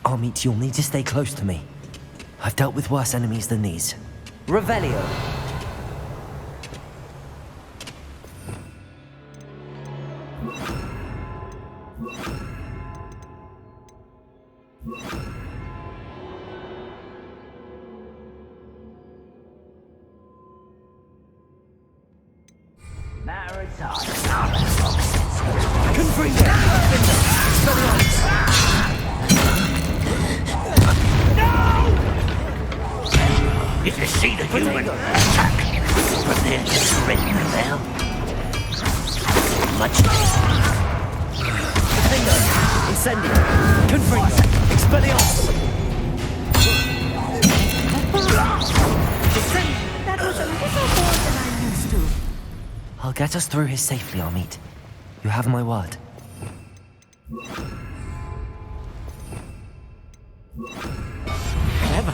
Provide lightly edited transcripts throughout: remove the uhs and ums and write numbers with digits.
Armit, you'll need to stay close to me. I've dealt with worse enemies than these. Revelio. If you see the human, attack. But then just ring the bell. Much Finger. Incendio. Confringo. Expelliarmus. That was a little more than I'm used to. I'll get us through here safely, Armit. You have my word. Clever.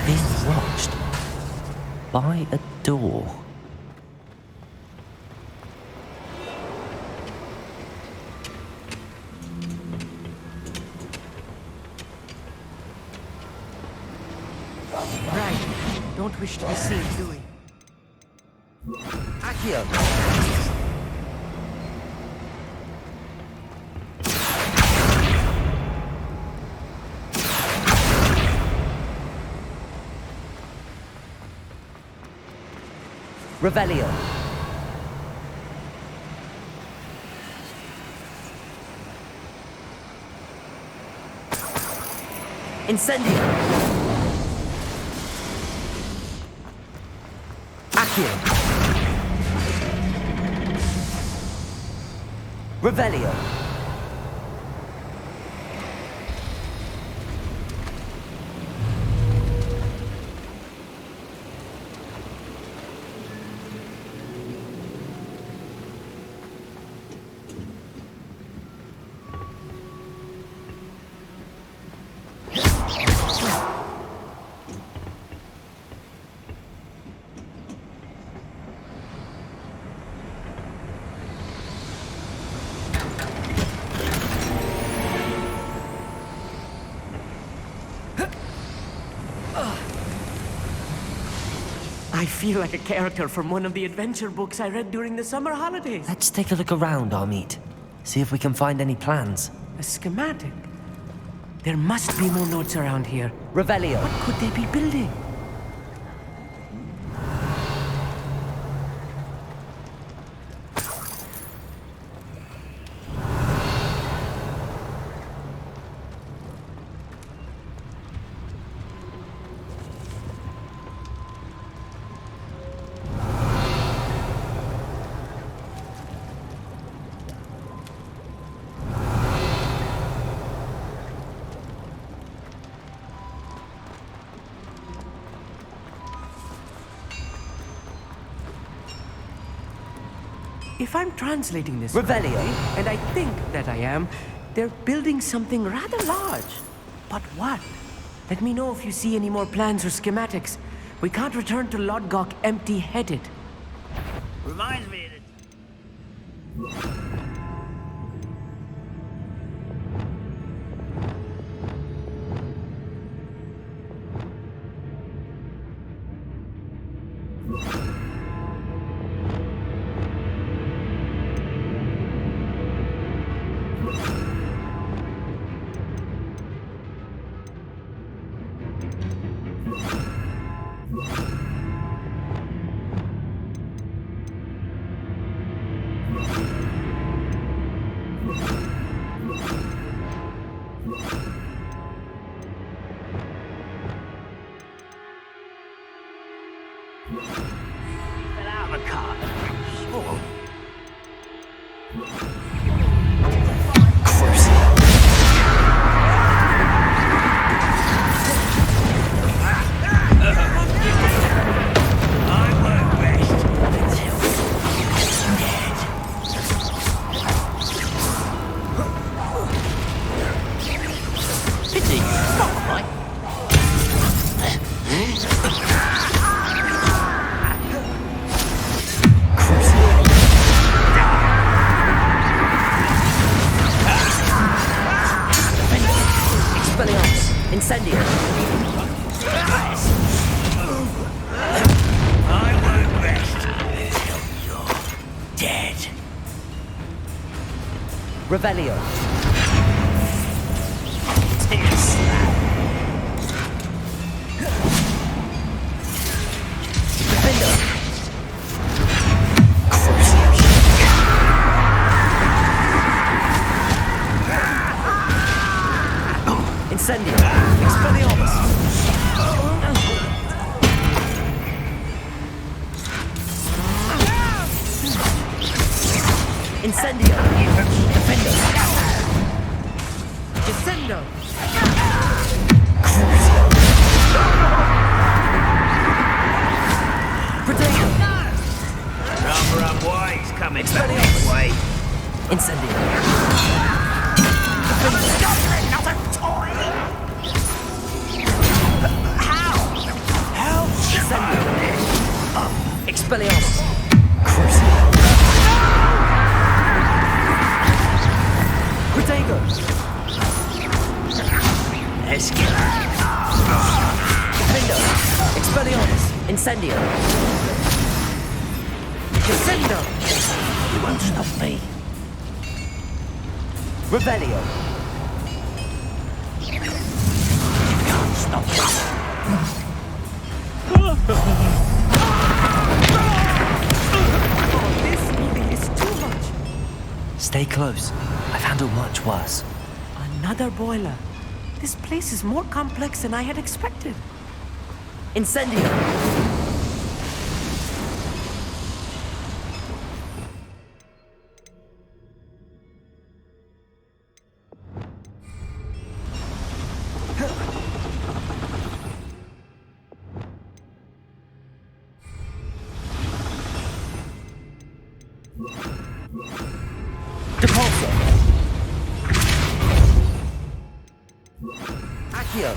Being watched by a door. Right. Don't wish to be seen, do we? Accio. Revelio. Incendio. Accio. Revelio. I feel like a character from one of the adventure books I read during the summer holidays. Let's take a look around, Armit. See if we can find any plans. A schematic. There must be more notes around here. Revelio. What could they be building? If I'm translating this Revelio. correctly, and I think that I am, they're building something rather large. But what? Let me know if you see any more plans or schematics. We can't return to Lodgok empty-headed. reminds me that. Fell out of a car. Oh. I work best until it's dead. Revelio. Defender. Incendio. Expelliarmus. Incendio. Defender. Descendo! Protego. Number of boys coming back this way. Incendio. Another toy! How? Incendio. Expelliarmus. Crucio. Protego. Escala. Defender. Expelliarmus. Incendio. Descendo! You won't stop me. Revelio. You can't stop me. Oh, this really is too much. Stay close. I've handled much worse. Another boiler. This place is more complex than I had expected. Incendio. Depulso. Accio.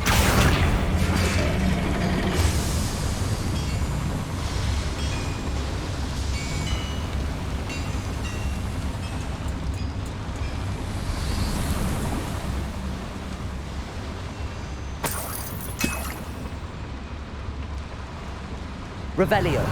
Revelio.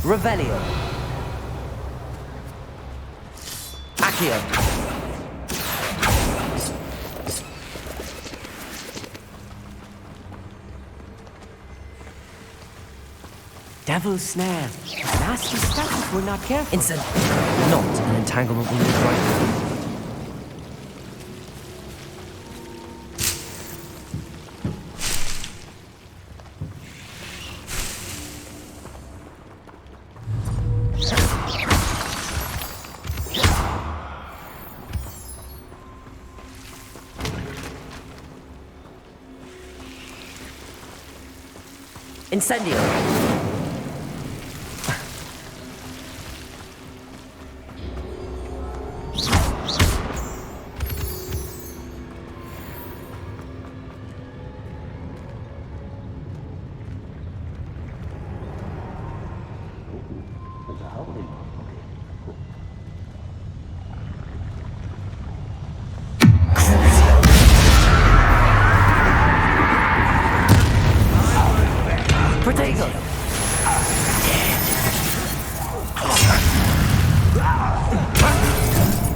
Revelio. Accio. Devil's snare. Nasty stuff if we're not careful. Instant. Not an entanglement we need right now. Incendio. Protego.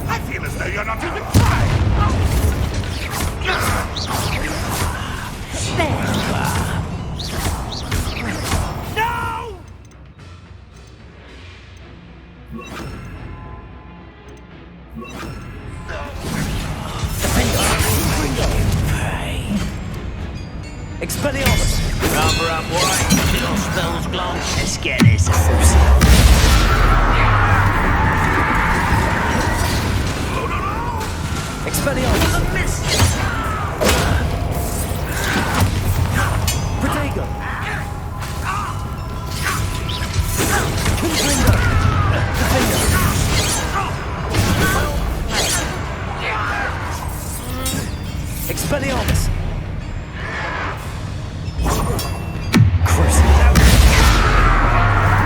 I feel as though you're not even trying. Right, your spell's gone. Let's get this over. Expelliarmus! Miss! Protego! Confringo! Defender! Expelliarmus! Crucible!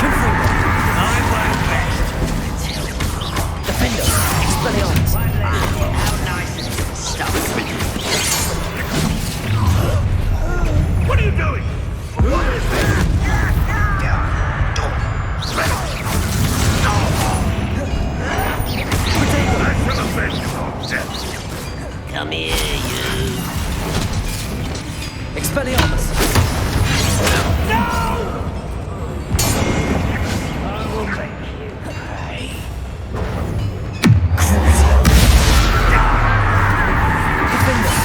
Confringo! I won't rest. Defender! Expelliarmus! How nice of you to stop. What are you doing? What is this? Come here, you. Expelliarmus! No! I will make you pay. Defender! Confringo!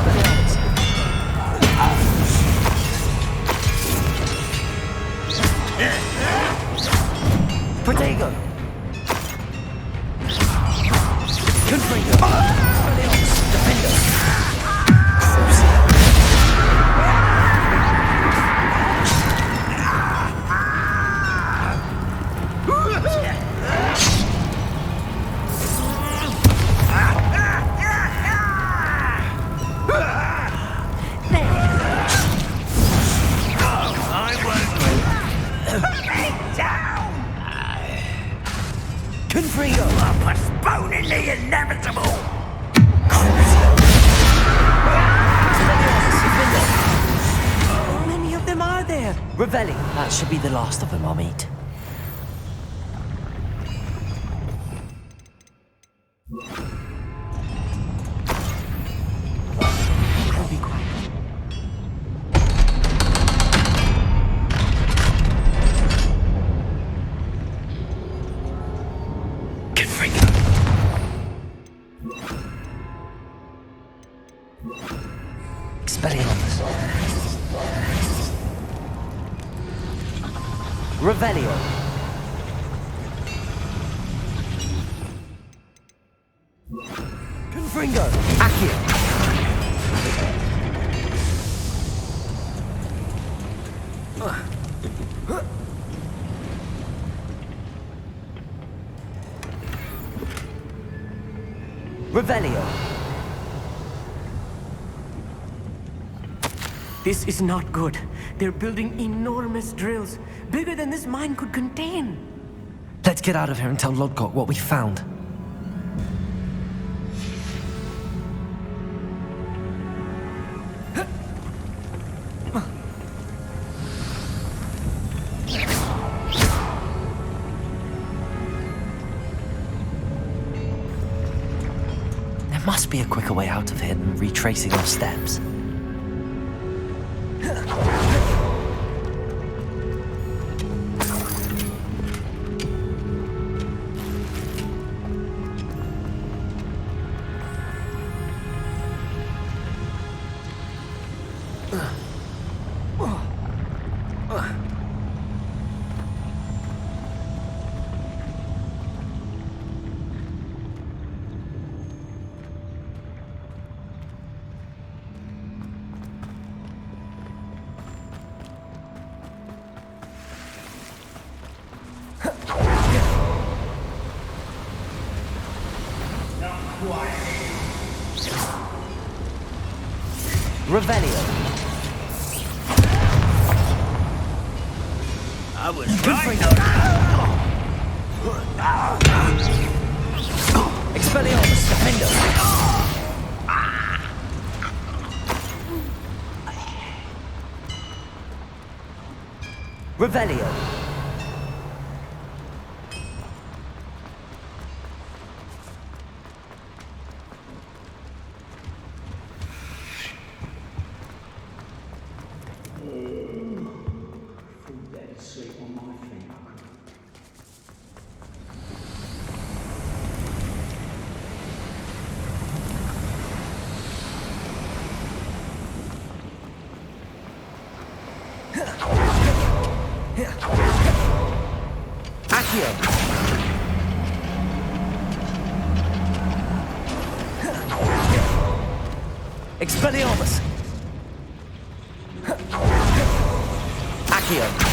Expelliarmus! Protego! Confringo! Expelliarmus! Defender! I won't. Down! Confringo! I'm postponing the inevitable. How many of them are there? Revelli! That should be the last of them I'll meet. I'll be quiet. Confringo! Expelliarmus! Revelio! Confringo! Accio! Revelio! This is not good. They're building enormous drills, bigger than this mine could contain. Let's get out of here and tell Lodgok what we found. There must be a quicker way out of here than retracing our steps. Revelio! I was Confringo! Expelliarmus! Defender! Revelio! Accio! Expelliarmus! Accio!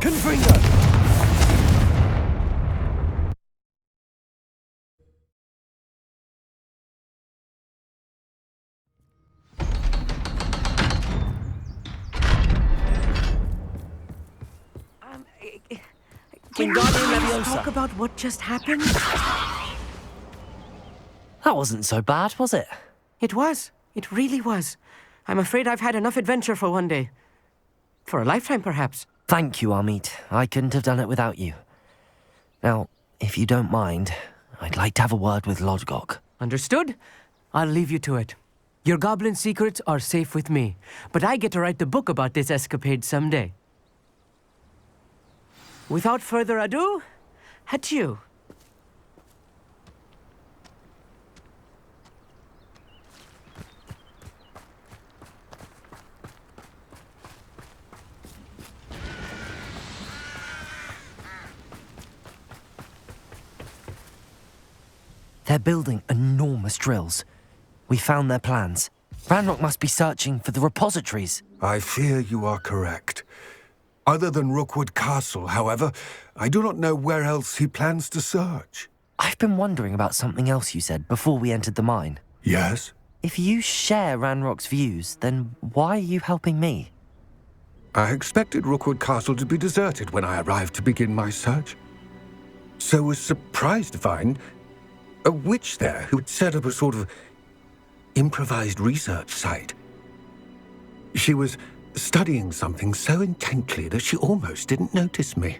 Confringo! Can Wingardium we Leviosa. talk about what just happened? That wasn't so bad, was it? It was. It really was. I'm afraid I've had enough adventure for one day. For a lifetime, perhaps. Thank you, Amit. I couldn't have done it without you. Now, if you don't mind, I'd like to have a word with Lodgok. Understood? I'll leave you to it. Your goblin secrets are safe with me, but I get to write the book about this escapade someday. Without further ado, adieu. They're building enormous drills. We found their plans. Ranrock must be searching for the repositories. I fear you are correct. Other than Rookwood Castle, however, I do not know where else he plans to search. I've been wondering about something else you said before we entered the mine. Yes? If you share Ranrock's views, then why are you helping me? I expected Rookwood Castle to be deserted when I arrived to begin my search. So was surprised to find a witch there who had set up a sort of improvised research site. She was studying something so intently that she almost didn't notice me.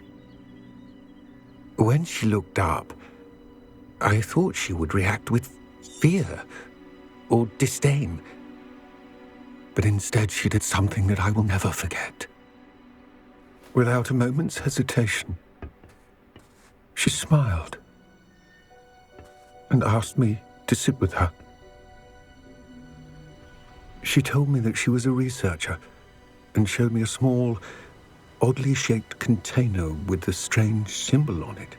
When she looked up, I thought she would react with fear or disdain. But instead she did something that I will never forget. Without a moment's hesitation, she smiled and asked me to sit with her. She told me that she was a researcher and showed me a small, oddly shaped container with a strange symbol on it.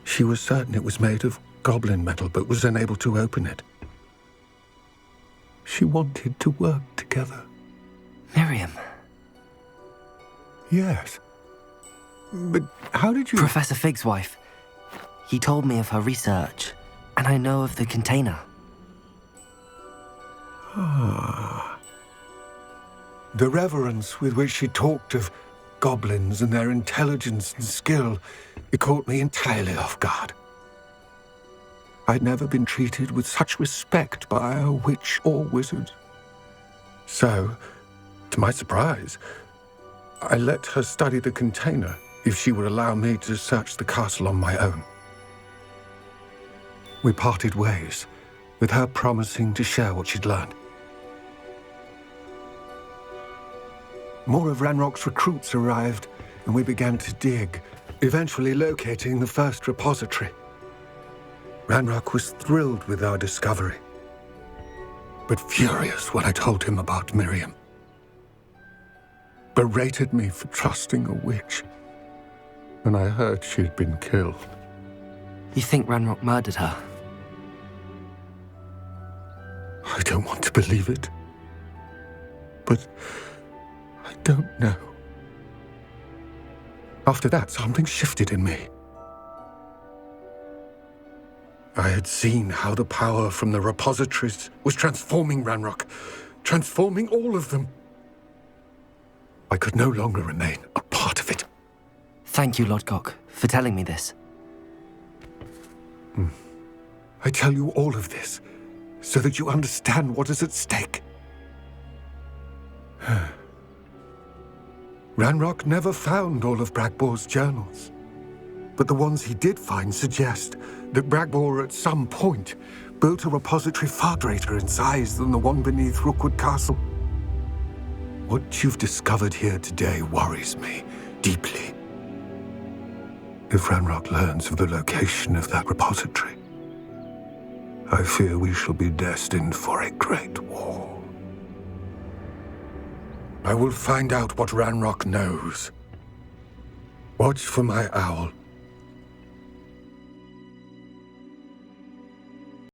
She was certain it was made of goblin metal, but was unable to open it. She wanted to work together. Miriam. Yes. But how did you... Professor Fig's wife. He told me of her research, and I know of the container. The reverence with which she talked of goblins and their intelligence and skill, it caught me entirely off guard. I'd never been treated with such respect by a witch or wizard. So, to my surprise, I let her study the container if she would allow me to search the castle on my own. We parted ways, with her promising to share what she'd learned. More of Ranrock's recruits arrived, and we began to dig, eventually locating the first repository. Ranrock was thrilled with our discovery, but furious when I told him about Miriam. Berated me for trusting a witch, and I heard she'd been killed. You think Ranrock murdered her? I don't want to believe it, but I don't know. After that, something shifted in me. I had seen how the power from the repositories was transforming Ranrock, transforming all of them. I could no longer remain a part of it. Thank you, Lodgok, for telling me this. I tell you all of this so that you understand what is at stake. Ranrock never found all of Bragbor's journals. But the ones he did find suggest that Bragbor at some point built a repository far greater in size than the one beneath Rookwood Castle. What you've discovered here today worries me deeply. If Ranrock learns of the location of that repository, I fear we shall be destined for a great war. I will find out what Ranrock knows. Watch for my owl